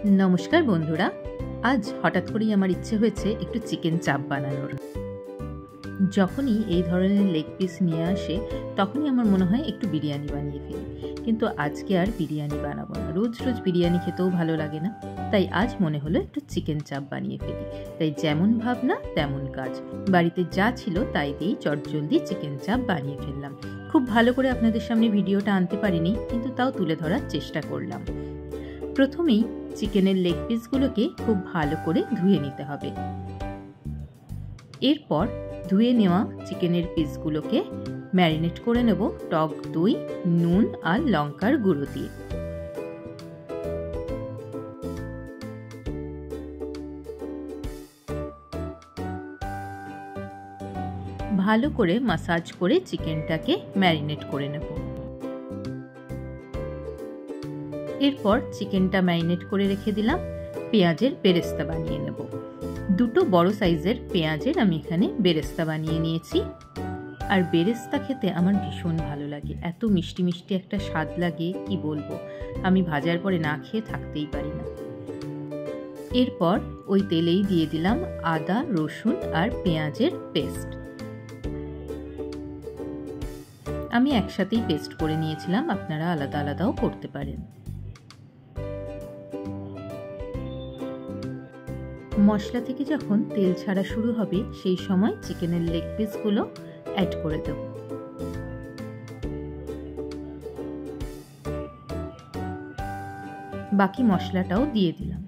नमस्कार बंधुरा आज हठात् करेई आमार इच्छे हयेछे एकटु चिकेन चाप बानानोर। जखोनी एई धरनेर लेग पिस निये आसे तखोनी आमार मने हय एकटु बिरियानि बानिये फेली, किन्तु आजके आर बिरियानि बानाबो ना। रोज रोज बिरियानि खेतेও भालो लागे ना, ताई आज मने हलो एकटु चिकेन चाप बानिये फेली। ताई जेमन भाबना तेमन काज, बाड़ीते जा छिलो ताई दिয়েই चटजलদি चिकेन चाप बानिये फेललाम। खूब भालो करे आपनादेर सामने भिडियोटा आनते पारिनी, किन्तु ताও तुले धरार चेष्टा करलाम। प्रथमेই चिकेनेर लेग पिसगुलोके खूब भालो करे धुए निते हबे। एरपर धुए नेওয়া चिकेनेर पिसगुलोके मैरिनेट करे नेब टक दई, नुन और लंकार गुঁড়ো दिए। भालो करे मसाज करे चिकेनटाके मैरिनेट करे नेब। एरपर चिकेनटा मैरिनेट करे रेखे दिलाम। पेঁয়াজের बेरेस्ता बानिয়ে नेब। दुटो बड़ो साइजेर पेঁয়াজের आमी एखाने बेरेस्ता बानिয়ে निয়েছি। আর বেরেস্তা খেতে আমার ভীষণ ভালো লাগে, এত মিষ্টি মিষ্টি একটা স্বাদ লাগে কি বলবো, আমি ভাজার পরে না খেয়ে থাকতেই পারি না। এরপর ওই তেলেই দিয়ে দিলাম আদা, রসুন আর পেঁয়াজের পেস্ট। আমি একসাথেই পেস্ট করে নিয়েছিলাম, আপনারা আলাদা আলাদাও করতে পারেন। মশলা থেকে যখন তেল ছাড়া শুরু হবে সেই সময় চিকেনের লেগ পিসগুলো অ্যাড করে দেব। বাকি মশলাটাও দিয়ে দিলাম।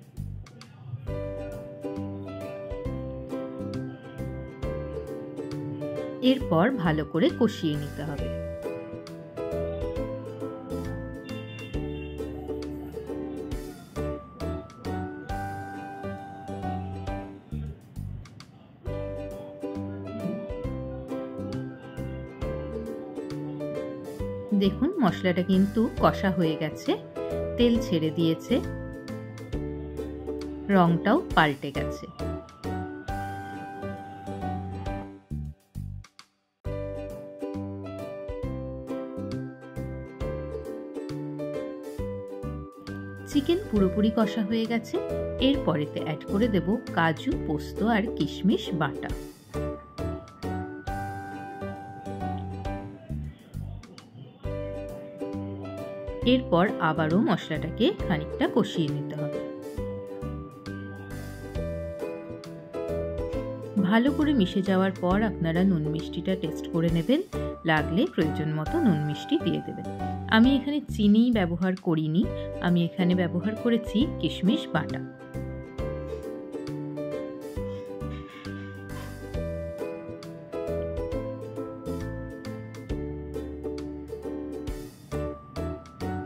এরপর ভালো করে কষিয়ে নিতে হবে। দেখুন মশলাটা কিন্তু কষা হয়ে গেছে, তেল ছেড়ে দিয়েছে, রংটাও পাল্টে গেছে। চিকেন পুরোপুরি কষা হয়ে গেছে। এরপরেতে অ্যাড করে দেব কাজু, পোস্ত আর কিশমিশ বাটা। এরপর আবারও মশলাটাকে খানিকটা কষিয়ে নিতে হবে। ভালো করে মিশে যাওয়ার পর আপনারা নুন মিষ্টিটা টেস্ট করে নেবেন, লাগলে প্রয়োজন মতো নুন মিষ্টি দিয়ে দেবেন। আমি এখানে চিনি ব্যবহার করিনি, আমি এখানে ব্যবহার করেছি কিশমিশ বাটা।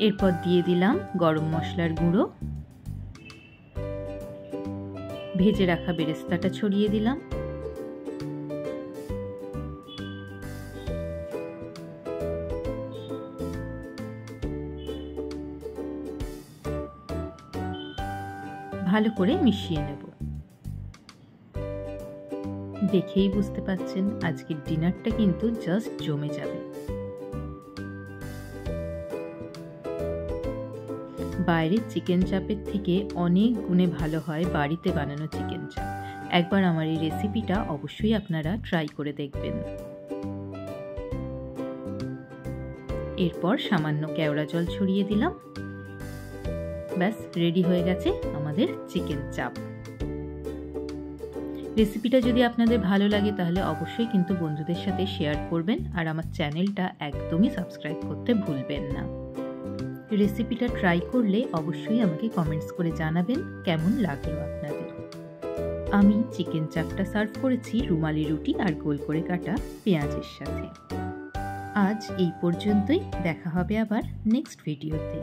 এরপর দিয়ে দিলাম গরম মশলার গুঁড়ো, ভেজে রাখা বেরেস্তাটা ছড়িয়ে দিলাম, ভালো করে মিশিয়ে নেব। দেখেই বুঝতে পাচ্ছেন আজকের ডিনারটা কিন্তু জাস্ট জমে যাবে। বাইরের চিকেন চাপের থেকে অনেক গুণে ভালো হয় বাড়িতে বানানো চিকেন চাপ। একবার আমার এই রেসিপিটা অবশ্যই আপনারা ট্রাই করে দেখবেন। এরপর সামান্য কেওড়া জল ছড়িয়ে দিলাম। ব্যাস রেডি হয়ে গেছে আমাদের চিকেন চাপ। রেসিপিটা যদি আপনাদের ভালো লাগে তাহলে অবশ্যই কিন্তু বন্ধুদের সাথে শেয়ার করবেন, আর আমার চ্যানেলটা একদমই সাবস্ক্রাইব করতে ভুলবেন না। রেসিপিটা ট্রাই করলে অবশ্যই আমাকে কমেন্টস করে জানাবেন কেমন লাগলো আপনাদের। আমি চিকেন চাপটা সার্ভ করেছি রুমালি রুটি আর গোল করে কাটা পেঁয়াজের সাথে। আজ এই পর্যন্তই, দেখা হবে আবার নেক্সট ভিডিওতে।